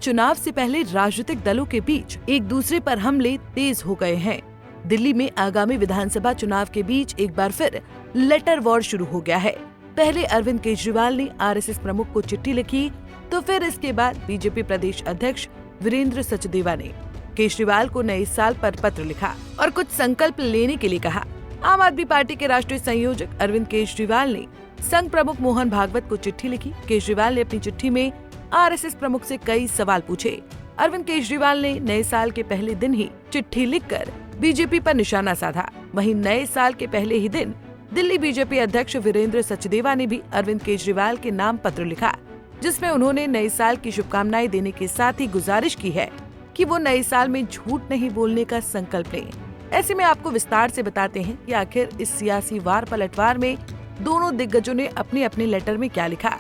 चुनाव से पहले राजनीतिक दलों के बीच एक दूसरे पर हमले तेज हो गए हैं। दिल्ली में आगामी विधानसभा चुनाव के बीच एक बार फिर लेटर वॉर शुरू हो गया है। पहले अरविंद केजरीवाल ने आरएसएस प्रमुख को चिट्ठी लिखी, तो फिर इसके बाद बीजेपी प्रदेश अध्यक्ष वीरेंद्र सचदेवा ने केजरीवाल को नए साल पर पत्र लिखा और कुछ संकल्प लेने के लिए कहा। आम आदमी पार्टी के राष्ट्रीय संयोजक अरविंद केजरीवाल ने संघ प्रमुख मोहन भागवत को चिट्ठी लिखी। केजरीवाल ने अपनी चिट्ठी में आरएसएस प्रमुख से कई सवाल पूछे। अरविंद केजरीवाल ने नए साल के पहले दिन ही चिट्ठी लिखकर बीजेपी पर निशाना साधा। वहीं नए साल के पहले ही दिन दिल्ली बीजेपी अध्यक्ष वीरेंद्र सचदेवा ने भी अरविंद केजरीवाल के नाम पत्र लिखा, जिसमें उन्होंने नए साल की शुभकामनाएं देने के साथ ही गुजारिश की है कि वो नए साल में झूठ नहीं बोलने का संकल्प लें। ऐसे में आपको विस्तार से बताते हैं कि आखिर इस सियासी वार पलटवार में दोनों दिग्गजों ने अपने अपने लेटर में क्या लिखा।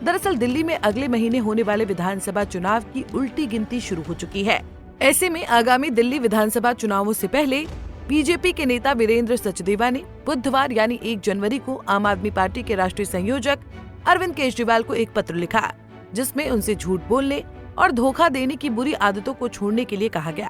दरअसल दिल्ली में अगले महीने होने वाले विधानसभा चुनाव की उल्टी गिनती शुरू हो चुकी है। ऐसे में आगामी दिल्ली विधानसभा चुनावों से पहले बीजेपी के नेता वीरेंद्र सचदेवा ने बुधवार यानी 1 जनवरी को आम आदमी पार्टी के राष्ट्रीय संयोजक अरविंद केजरीवाल को एक पत्र लिखा, जिसमें उनसे झूठ बोलने और धोखा देने की बुरी आदतों को छोड़ने के लिए कहा गया।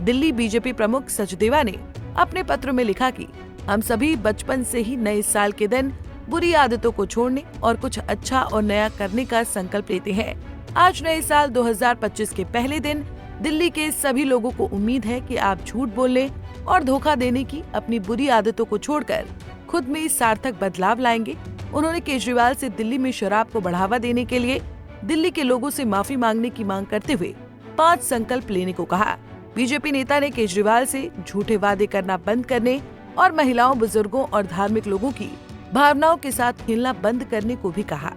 दिल्ली बीजेपी प्रमुख सचदेवा ने अपने पत्र में लिखा कि हम सभी बचपन से ही नए साल के दिन बुरी आदतों को छोड़ने और कुछ अच्छा और नया करने का संकल्प लेते हैं। आज नए साल 2025 के पहले दिन दिल्ली के सभी लोगों को उम्मीद है कि आप झूठ बोलने और धोखा देने की अपनी बुरी आदतों को छोड़कर खुद में सार्थक बदलाव लाएंगे। उन्होंने केजरीवाल से दिल्ली में शराब को बढ़ावा देने के लिए दिल्ली के लोगों से माफी मांगने की मांग करते हुए 5 संकल्प लेने को कहा। बीजेपी नेता ने केजरीवाल से झूठे वादे करना बंद करने और महिलाओं, बुजुर्गों और धार्मिक लोगों की भावनाओं के साथ खेलना बंद करने को भी कहा।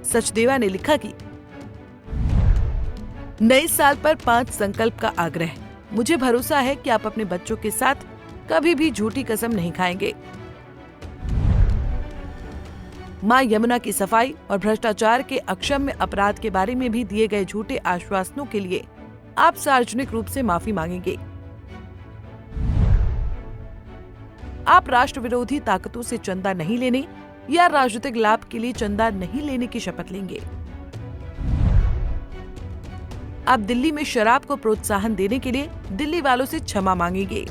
सचदेवा ने लिखा कि नए साल पर 5 संकल्प का आग्रह। मुझे भरोसा है कि आप अपने बच्चों के साथ कभी भी झूठी कसम नहीं खाएंगे। मां यमुना की सफाई और भ्रष्टाचार के अक्षम्य अपराध के बारे में भी दिए गए झूठे आश्वासनों के लिए आप सार्वजनिक रूप से माफी मांगेंगे। आप राष्ट्र विरोधी ताकतों से चंदा नहीं लेने या राजनीतिक लाभ के लिए चंदा नहीं लेने की शपथ लेंगे। आप दिल्ली में शराब को प्रोत्साहन देने के लिए दिल्ली वालों से क्षमा मांगेंगे।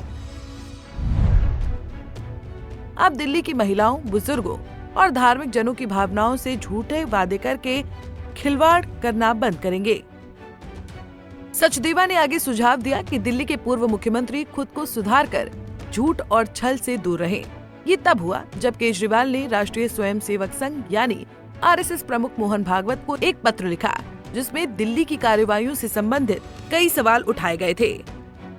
आप दिल्ली की महिलाओं, बुजुर्गों और धार्मिक जनों की भावनाओं से झूठे वादे करके खिलवाड़ करना बंद करेंगे। सचदेवा ने आगे सुझाव दिया कि दिल्ली के पूर्व मुख्यमंत्री खुद को सुधार कर झूठ और छल से दूर रहे। ये तब हुआ जब केजरीवाल ने राष्ट्रीय स्वयंसेवक संघ यानी आरएसएस प्रमुख मोहन भागवत को एक पत्र लिखा, जिसमें दिल्ली की कार्रवाइयों से संबंधित कई सवाल उठाए गए थे,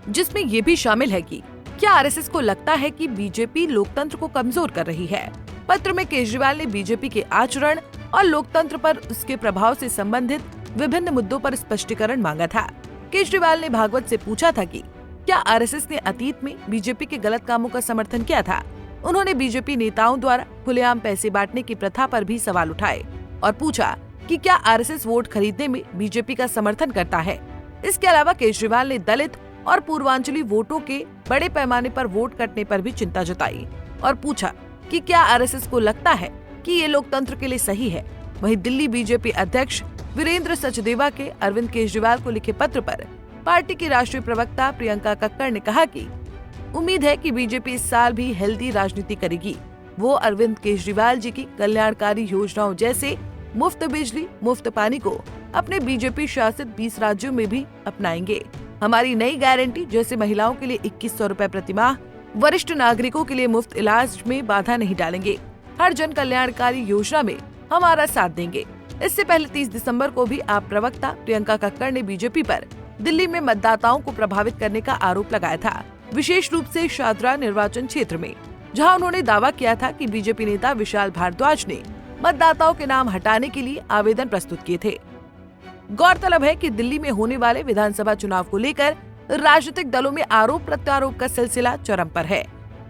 जिसमें ये भी शामिल है कि क्या आरएसएस को लगता है कि बीजेपी लोकतंत्र को कमजोर कर रही है। पत्र में केजरीवाल ने बीजेपी के आचरण और लोकतंत्र पर उसके प्रभाव से संबंधित विभिन्न मुद्दों पर स्पष्टीकरण मांगा था। केजरीवाल ने भागवत से पूछा था कि क्या आरएसएस ने अतीत में बीजेपी के गलत कामों का समर्थन किया था। उन्होंने बीजेपी नेताओं द्वारा खुलेआम पैसे बांटने की प्रथा पर भी सवाल उठाए और पूछा कि क्या आरएसएस वोट खरीदने में बीजेपी का समर्थन करता है। इसके अलावा केजरीवाल ने दलित और पूर्वांचली वोटों के बड़े पैमाने पर वोट कटने पर भी चिंता जताई और पूछा कि क्या आरएसएस को लगता है कि ये लोकतंत्र के लिए सही है। वहीं दिल्ली बीजेपी अध्यक्ष वीरेंद्र सचदेवा के अरविंद केजरीवाल को लिखे पत्र पर पार्टी की राष्ट्रीय प्रवक्ता प्रियंका कक्कड़ ने कहा कि उम्मीद है कि बीजेपी इस साल भी हेल्दी राजनीति करेगी। वो अरविंद केजरीवाल जी की कल्याणकारी योजनाओं जैसे मुफ्त बिजली, मुफ्त पानी को अपने बीजेपी शासित 20 राज्यों में भी अपनाएंगे। हमारी नई गारंटी जैसे महिलाओं के लिए 2100 रुपए प्रतिमाह, वरिष्ठ नागरिकों के लिए मुफ्त इलाज में बाधा नहीं डालेंगे। हर जन कल्याणकारी योजना में हमारा साथ देंगे। इससे पहले 30 दिसंबर को भी आप प्रवक्ता प्रियंका कक्कड़ ने बीजेपी पर दिल्ली में मतदाताओं को प्रभावित करने का आरोप लगाया था, विशेष रूप से शादरा निर्वाचन क्षेत्र में, जहां उन्होंने दावा किया था कि बीजेपी नेता विशाल भारद्वाज ने मतदाताओं के नाम हटाने के लिए आवेदन प्रस्तुत किए थे। गौरतलब है कि दिल्ली में होने वाले विधानसभा चुनाव को लेकर राजनीतिक दलों में आरोप प्रत्यारोप का सिलसिला चरम पर है।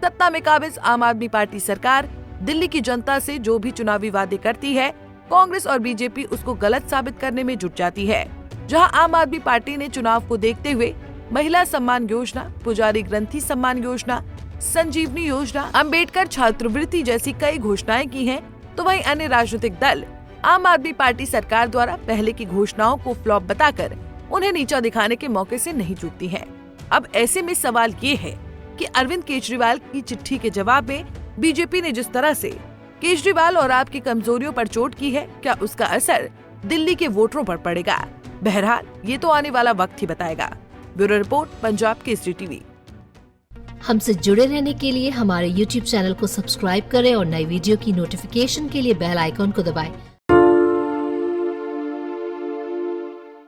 सत्ता में काबिज आम आदमी पार्टी सरकार दिल्ली की जनता से जो भी चुनावी वादे करती है, कांग्रेस और बीजेपी उसको गलत साबित करने में जुट जाती है। जहां आम आदमी पार्टी ने चुनाव को देखते हुए महिला सम्मान योजना, पुजारी ग्रंथि सम्मान योजना, संजीवनी योजना, अंबेडकर छात्रवृत्ति जैसी कई घोषणाएं की हैं, तो वहीं अन्य राजनीतिक दल आम आदमी पार्टी सरकार द्वारा पहले की घोषणाओं को फ्लॉप बताकर उन्हें नीचा दिखाने के मौके से नहीं चूकती है। अब ऐसे में सवाल ये है कि अरविंद केजरीवाल की चिट्ठी के जवाब में बीजेपी ने जिस तरह से केजरीवाल और आपकी कमजोरियों पर चोट की है, क्या उसका असर दिल्ली के वोटरों पर पड़ेगा? बहरहाल ये तो आने वाला वक्त ही बताएगा। Bureau report, Punjab Kesari TV. हमसे जुड़े रहने के लिए हमारे YouTube चैनल को सब्सक्राइब करें और नई वीडियो की नोटिफिकेशन के लिए बेल आइकॉन को दबाएं।